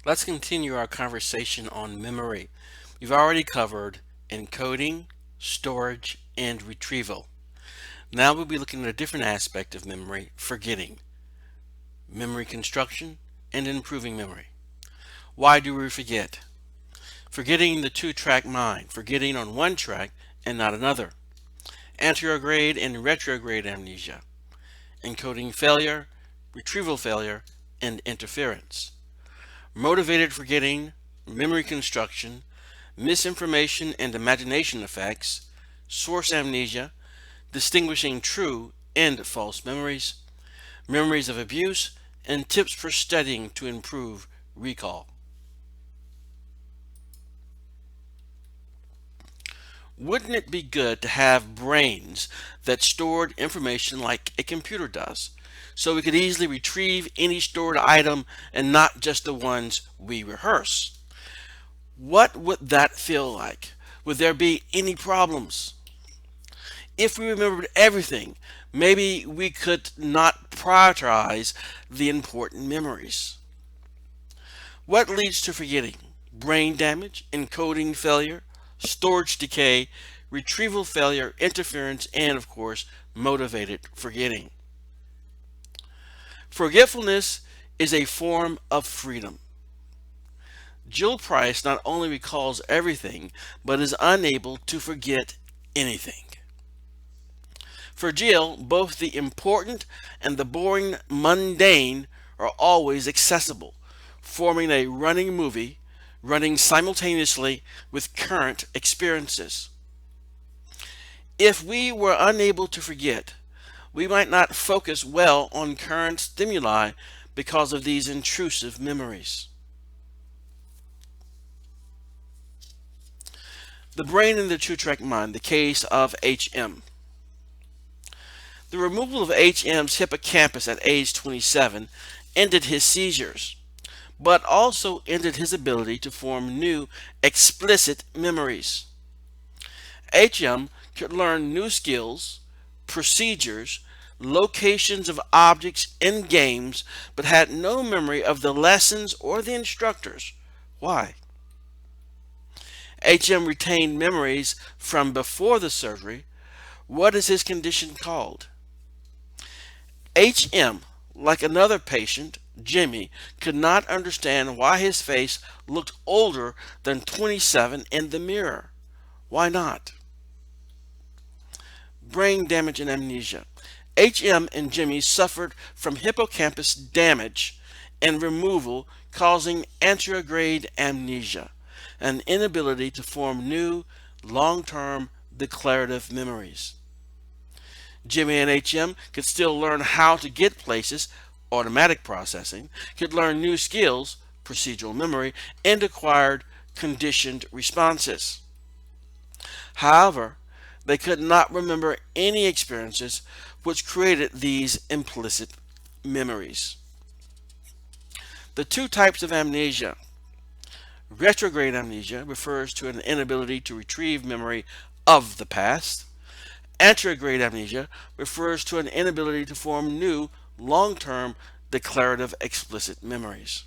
Let's continue our conversation on memory. We've already covered encoding, storage, and retrieval. Now we'll be looking at a different aspect of memory, forgetting, memory construction, and improving memory. Why do we forget? Forgetting the two-track mind, forgetting on one track and not another. Anterograde and retrograde amnesia. Encoding failure, retrieval failure, and interference. Motivated forgetting, memory construction, misinformation and imagination effects, source amnesia, distinguishing true and false memories, memories of abuse, and tips for studying to improve recall. Wouldn't it be good to have brains that stored information like a computer does, so we could easily retrieve any stored item and not just the ones we rehearse? What would that feel like? Would there be any problems? If we remembered everything, maybe we could not prioritize the important memories. What leads to forgetting? Brain damage, encoding failure, storage decay, retrieval failure, interference, and of course, motivated forgetting. Forgetfulness is a form of freedom. Jill Price not only recalls everything, but is unable to forget anything. For Jill, both the important and the boring mundane are always accessible, forming a running movie, running simultaneously with current experiences. If we were unable to forget, we might not focus well on current stimuli because of these intrusive memories. The brain and the two-track mind, the case of HM. The removal of HM's hippocampus at age 27 ended his seizures, but also ended his ability to form new explicit memories. HM could learn new skills, procedures, locations of objects in games, but had no memory of the lessons or the instructors. Why? HM retained memories from before the surgery. What is his condition called? HM, like another patient, Jimmy, could not understand why his face looked older than 27 in the mirror. Why not? Brain damage and amnesia. HM and Jimmy suffered from hippocampus damage and removal, causing anterograde amnesia, an inability to form new, long-term declarative memories. Jimmy and HM could still learn how to get places, automatic processing, could learn new skills, procedural memory, and acquired conditioned responses. However, they could not remember any experiences which created these implicit memories. The two types of amnesia. Retrograde amnesia refers to an inability to retrieve memory of the past. Anterograde amnesia refers to an inability to form new, long-term, declarative explicit memories.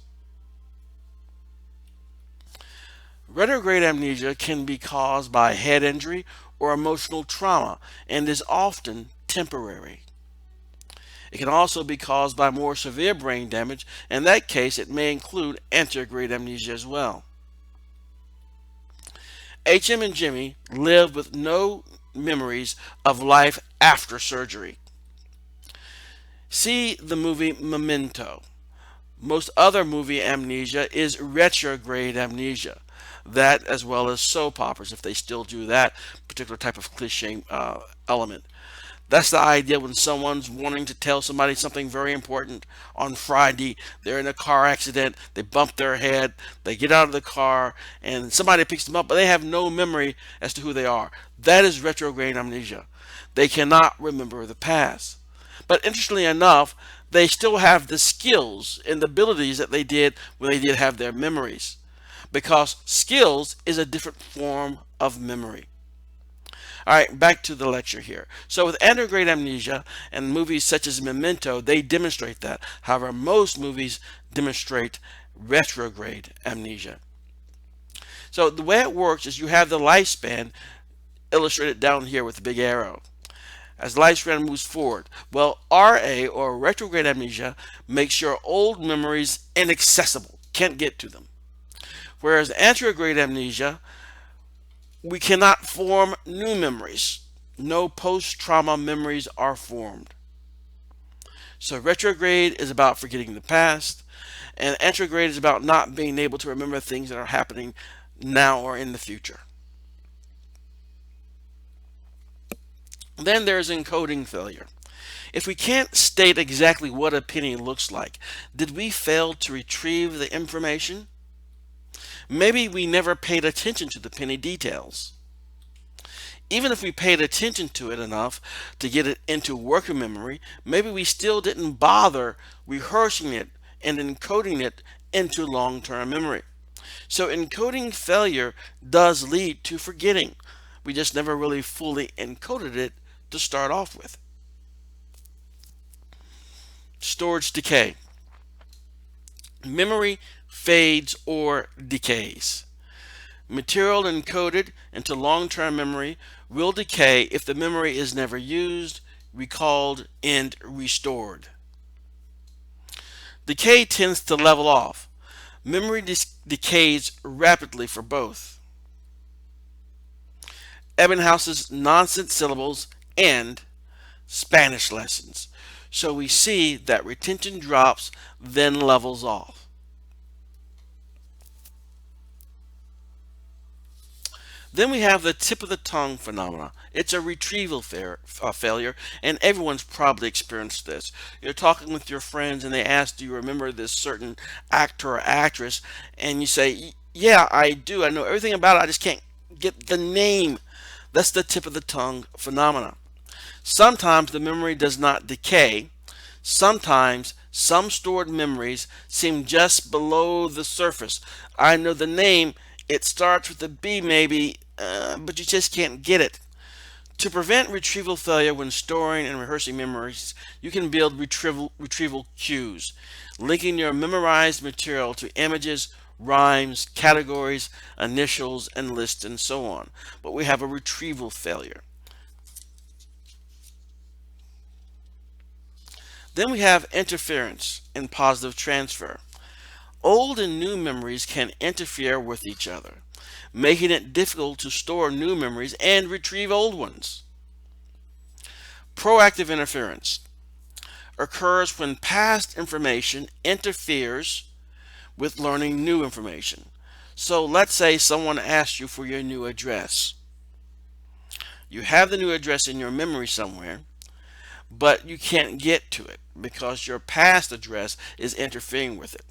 Retrograde amnesia can be caused by head injury or emotional trauma and is often temporary. It can also be caused by more severe brain damage. In that case, it may include anterograde amnesia as well. HM and Jimmy live with no memories of life after surgery. See the movie Memento. Most other movie amnesia is retrograde amnesia. That, as well as soap operas, if they still do that particular type of cliche element. That's the idea when someone's wanting to tell somebody something very important on Friday. They're in a car accident, they bump their head, they get out of the car, and somebody picks them up, but they have no memory as to who they are. That is retrograde amnesia. They cannot remember the past. But interestingly enough, they still have the skills and the abilities that they did when they did have their memories. Because skills is a different form of memory. All right, back to the lecture here. So with anterograde amnesia and movies such as Memento, they demonstrate that. However, most movies demonstrate retrograde amnesia. So the way it works is you have the lifespan illustrated down here with the big arrow. As the lifespan moves forward, well, RA or retrograde amnesia makes your old memories inaccessible, can't get to them. Whereas anterograde amnesia, we cannot form new memories. No post-trauma memories are formed. So retrograde is about forgetting the past, and anterograde is about not being able to remember things that are happening now or in the future. Then there's encoding failure. If we can't state exactly what a penny looks like, did we fail to retrieve the information? Maybe we never paid attention to the penny details. Even if we paid attention to it enough to get it into working memory, maybe we still didn't bother rehearsing it and encoding it into long-term memory. So encoding failure does lead to forgetting. We just never really fully encoded it to start off with. Storage decay. Memory fades or decays. Material encoded into long-term memory will decay if the memory is never used, recalled, and restored. Decay tends to level off. Memory decays rapidly for both. Ebbinghaus's nonsense syllables and Spanish lessons. So we see that retention drops, then levels off. Then we have the tip of the tongue phenomena. It's a retrieval failure, and everyone's probably experienced this. You're talking with your friends and they ask, do you remember this certain actor or actress? And you say, yeah, I do. I know everything about it. I just can't get the name. That's the tip of the tongue phenomena. Sometimes the memory does not decay. Sometimes some stored memories seem just below the surface. I know the name. It starts with a B maybe, but you just can't get it. To prevent retrieval failure when storing and rehearsing memories, you can build retrieval cues, linking your memorized material to images, rhymes, categories, initials, and lists, and so on. But we have a retrieval failure. Then we have interference and positive transfer. Old and new memories can interfere with each other, making it difficult to store new memories and retrieve old ones. Proactive interference occurs when past information interferes with learning new information. So let's say someone asks you for your new address. You have the new address in your memory somewhere, but you can't get to it because your past address is interfering with it.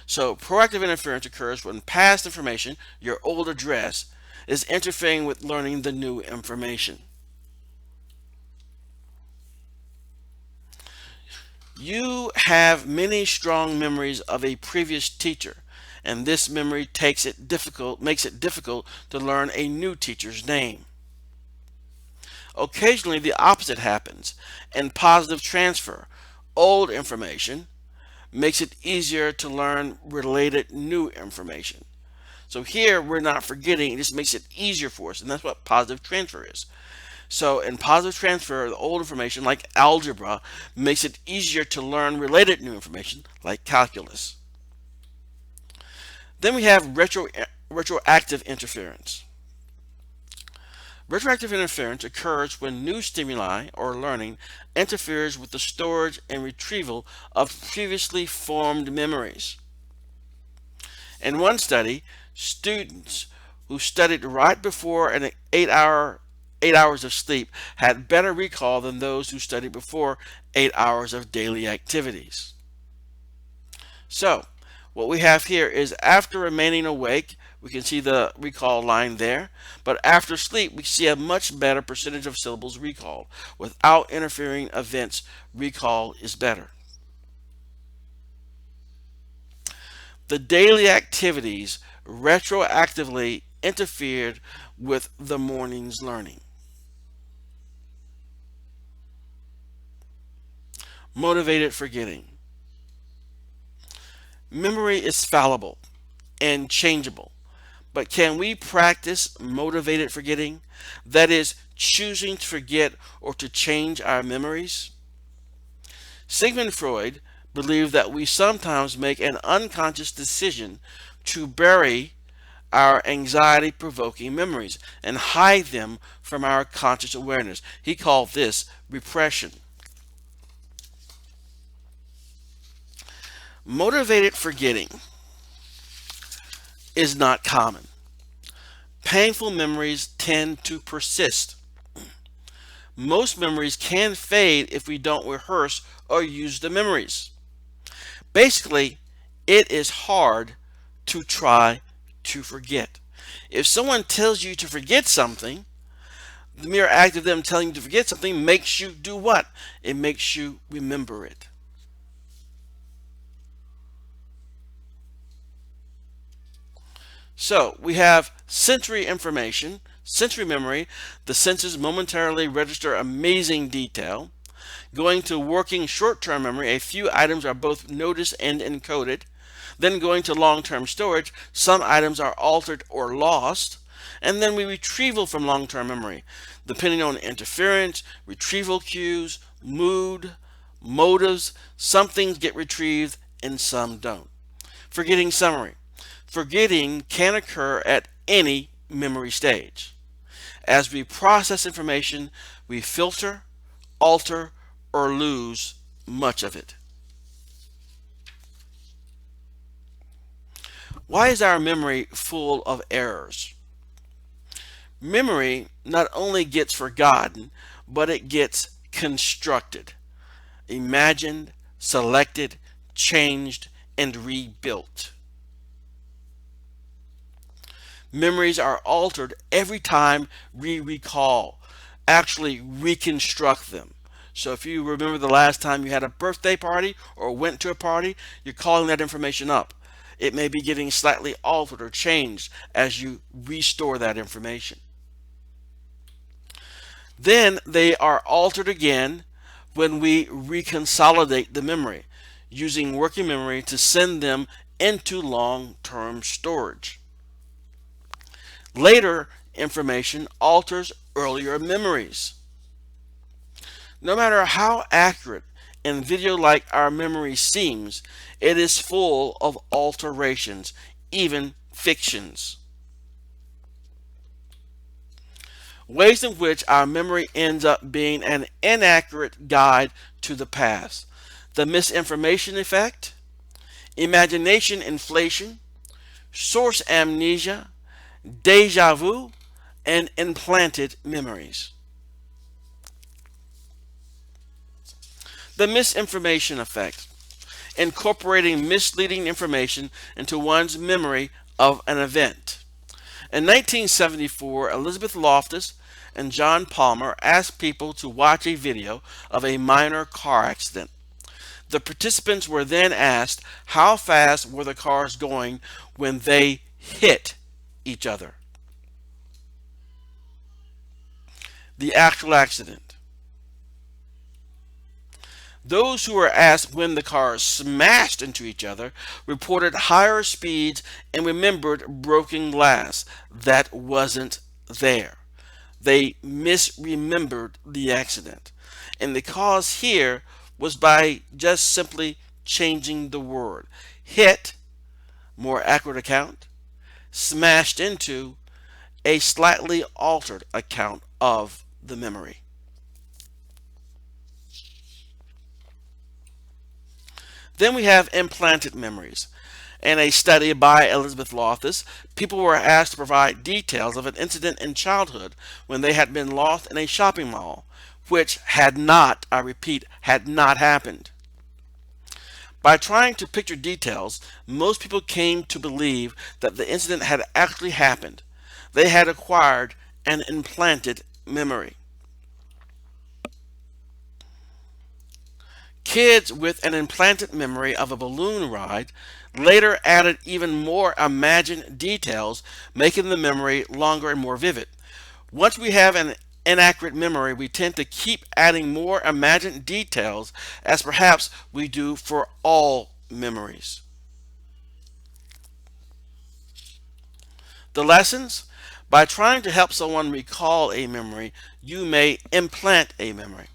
So proactive interference occurs when past information, your old address, is interfering with learning the new information. You have many strong memories of a previous teacher, and this memory makes it difficult to learn a new teacher's name. Occasionally the opposite happens, and positive transfer, old information, makes it easier to learn related new information. So here we're not forgetting, it just makes it easier for us, and that's what positive transfer is. So in positive transfer, the old information like algebra makes it easier to learn related new information like calculus. Then we have retroactive interference. Retroactive interference occurs when new stimuli or learning interferes with the storage and retrieval of previously formed memories. In one study, students who studied right before an 8 hours of sleep had better recall than those who studied before 8 hours of daily activities. So, what we have here is after remaining awake, we can see the recall line there, but after sleep we see a much better percentage of syllables recalled. Without interfering events, recall is better. The daily activities retroactively interfered with the morning's learning. Motivated forgetting. Memory is fallible and changeable, but can we practice motivated forgetting? That is, choosing to forget or to change our memories? Sigmund Freud believed that we sometimes make an unconscious decision to bury our anxiety-provoking memories and hide them from our conscious awareness. He called this repression. Motivated forgetting is not common. Painful memories tend to persist. Most memories can fade if we don't rehearse or use the memories. Basically, it is hard to try to forget. If someone tells you to forget something, the mere act of them telling you to forget something makes you do what? It makes you remember it. So we have sensory information, sensory memory. The senses momentarily register amazing detail. Going to working short-term memory, a few items are both noticed and encoded. Then going to long-term storage, some items are altered or lost. And then we retrieval from long-term memory. Depending on interference, retrieval cues, mood, motives, some things get retrieved and some don't. Forgetting summary. Forgetting can occur at any memory stage. As we process information, we filter, alter, or lose much of it. Why is our memory full of errors? Memory not only gets forgotten, but it gets constructed, imagined, selected, changed, and rebuilt. Memories are altered every time we recall, actually reconstruct them. So if you remember the last time you had a birthday party or went to a party, you're calling that information up. It may be getting slightly altered or changed as you restore that information. Then they are altered again when we reconsolidate the memory, using working memory to send them into long-term storage. Later information alters earlier memories. No matter how accurate and video-like our memory seems, it is full of alterations, even fictions. Ways in which our memory ends up being an inaccurate guide to the past. The misinformation effect, imagination inflation, source amnesia, deja vu, and implanted memories. The misinformation effect, incorporating misleading information into one's memory of an event. In 1974, Elizabeth Loftus and John Palmer asked people to watch a video of a minor car accident. The participants were then asked how fast were the cars going when they hit each other. The actual accident. Those who were asked when the cars smashed into each other reported higher speeds and remembered broken glass that wasn't there. They misremembered the accident. And the cause here was by just simply changing the word. Hit, more accurate account. Smashed into, a slightly altered account of the memory. Then we have implanted memories. In a study by Elizabeth Loftus, people were asked to provide details of an incident in childhood when they had been lost in a shopping mall, which had not, I repeat, had not happened. By trying to picture details, most people came to believe that the incident had actually happened. They had acquired an implanted memory. Kids with an implanted memory of a balloon ride later added even more imagined details, making the memory longer and more vivid. Once we have an inaccurate memory, we tend to keep adding more imagined details, as perhaps we do for all memories. The lessons: by trying to help someone recall a memory, you may implant a memory.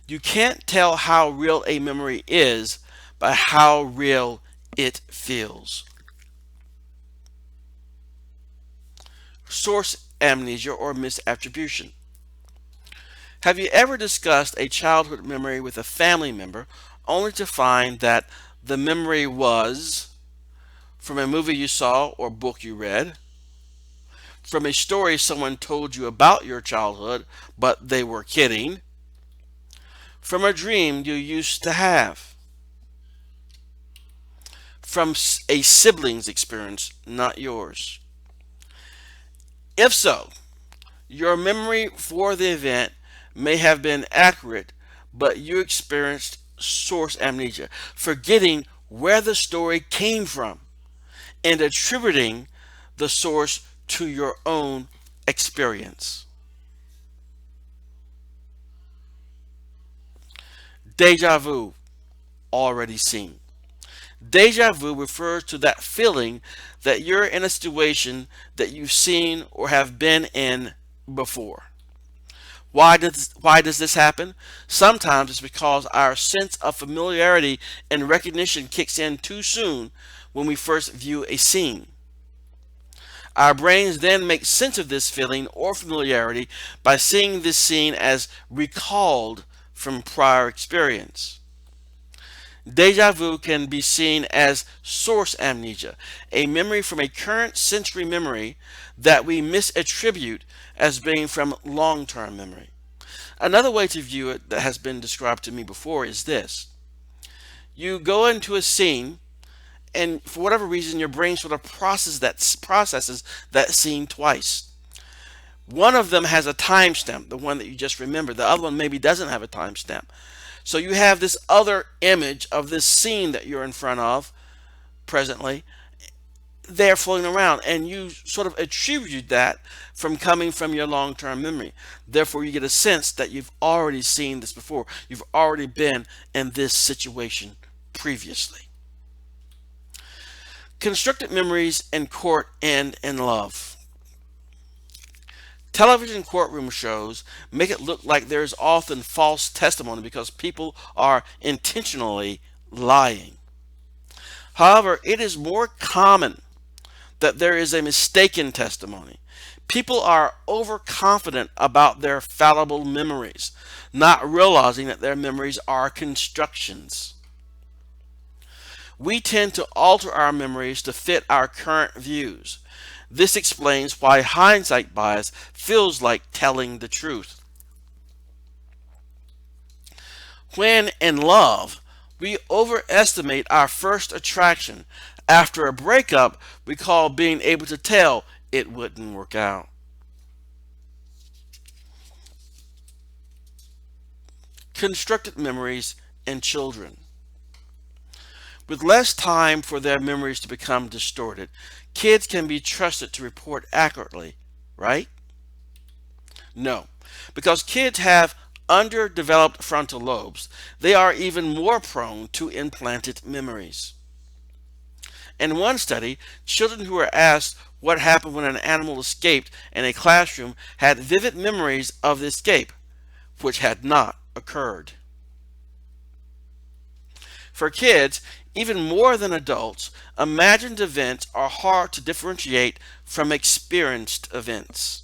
You can't tell how real a memory is by how real it feels. Source amnesia or misattribution. Have you ever discussed a childhood memory with a family member only to find that the memory was from a movie you saw or book you read, from a story someone told you about your childhood but they were kidding, from a dream you used to have, from a sibling's experience, not yours? If so, your memory for the event may have been accurate, but you experienced source amnesia, forgetting where the story came from and attributing the source to your own experience. Deja vu, already seen. Deja vu refers to that feeling that you're in a situation that you've seen or have been in before. Why does this happen? Sometimes it's because our sense of familiarity and recognition kicks in too soon when we first view a scene. Our brains then make sense of this feeling or familiarity by seeing this scene as recalled from prior experience. Deja vu can be seen as source amnesia, a memory from a current sensory memory that we misattribute as being from long-term memory. Another way to view it that has been described to me before is this. You go into a scene, and for whatever reason your brain sort of processes that scene twice. One of them has a timestamp, the one that you just remembered. The other one maybe doesn't have a timestamp. So you have this other image of this scene that you're in front of presently there floating around, and you sort of attribute that from coming from your long-term memory. Therefore, you get a sense that you've already seen this before. You've already been in this situation previously. Constructed memories in court and in love. Television courtroom shows make it look like there is often false testimony because people are intentionally lying. However, it is more common that there is a mistaken testimony. People are overconfident about their fallible memories, not realizing that their memories are constructions. We tend to alter our memories to fit our current views. This explains why hindsight bias feels like telling the truth. When in love, we overestimate our first attraction. After a breakup, we call being able to tell it wouldn't work out. Constructed memories in children. With less time for their memories to become distorted, kids can be trusted to report accurately, right? No, because kids have underdeveloped frontal lobes, they are even more prone to implanted memories. In one study, children who were asked what happened when an animal escaped in a classroom had vivid memories of the escape, which had not occurred. For kids, even more than adults, imagined events are hard to differentiate from experienced events.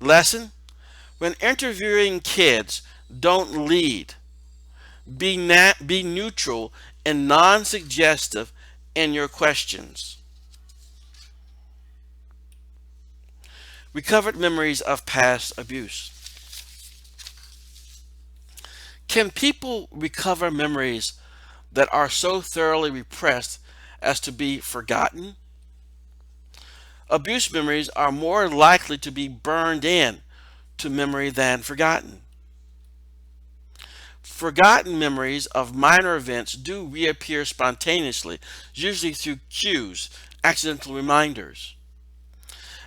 Lesson: when interviewing kids, don't lead. Be neutral and non-suggestive in your questions. Recovered memories of past abuse. Can people recover memories that are so thoroughly repressed as to be forgotten? Abuse memories are more likely to be burned in to memory than forgotten. Forgotten memories of minor events do reappear spontaneously, usually through cues, accidental reminders.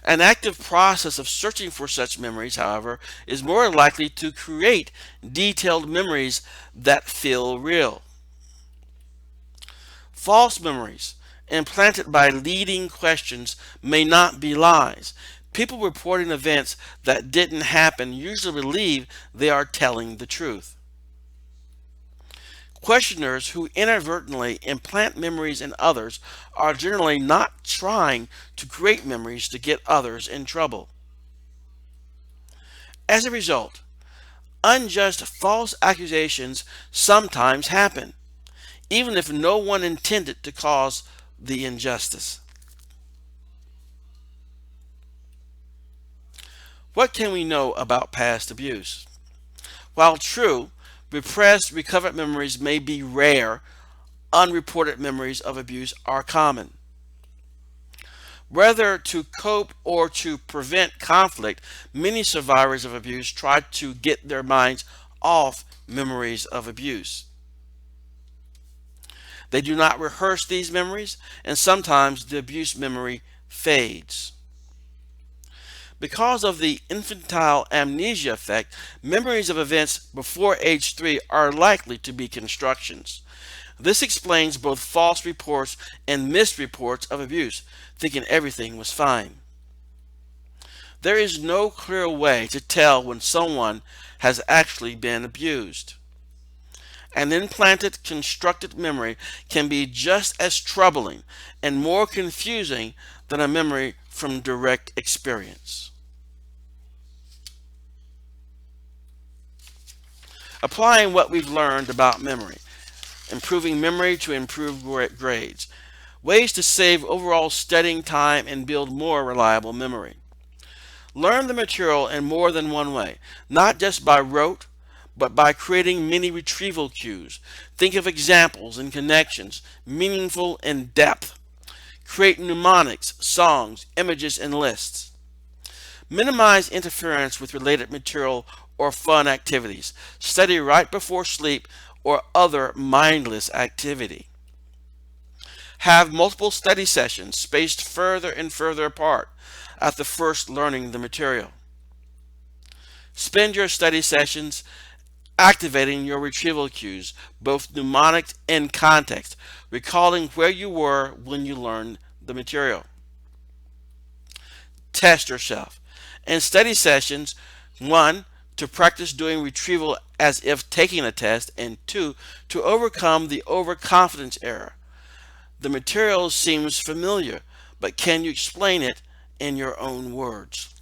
An active process of searching for such memories, however, is more likely to create detailed memories that feel real. False memories, implanted by leading questions, may not be lies. People reporting events that didn't happen usually believe they are telling the truth. Questioners who inadvertently implant memories in others are generally not trying to create memories to get others in trouble. As a result, unjust false accusations sometimes happen, even if no one intended to cause the injustice. What can we know about past abuse? While true, repressed recovered memories may be rare, unreported memories of abuse are common. Whether to cope or to prevent conflict, many survivors of abuse try to get their minds off memories of abuse. They do not rehearse these memories, and sometimes the abuse memory fades. Because of the infantile amnesia effect, memories of events before age 3 are likely to be constructions. This explains both false reports and misreports of abuse, thinking everything was fine. There is no clear way to tell when someone has actually been abused. An implanted constructed memory can be just as troubling and more confusing than a memory from direct experience. Applying what we've learned about memory. Improving memory to improve grades. Ways to save overall studying time and build more reliable memory. Learn the material in more than one way, not just by rote, but by creating many retrieval cues. Think of examples and connections, meaningful in depth. Create mnemonics, songs, images, and lists. Minimize interference with related material or fun activities. Study right before sleep or other mindless activity. Have multiple study sessions spaced further and further apart after first learning the material. Spend your study sessions activating your retrieval cues, both mnemonic and context, recalling where you were when you learned the material. Test yourself. In study sessions, 1. To practice doing retrieval as if taking a test, and 2. To overcome the overconfidence error. The material seems familiar, but can you explain it in your own words?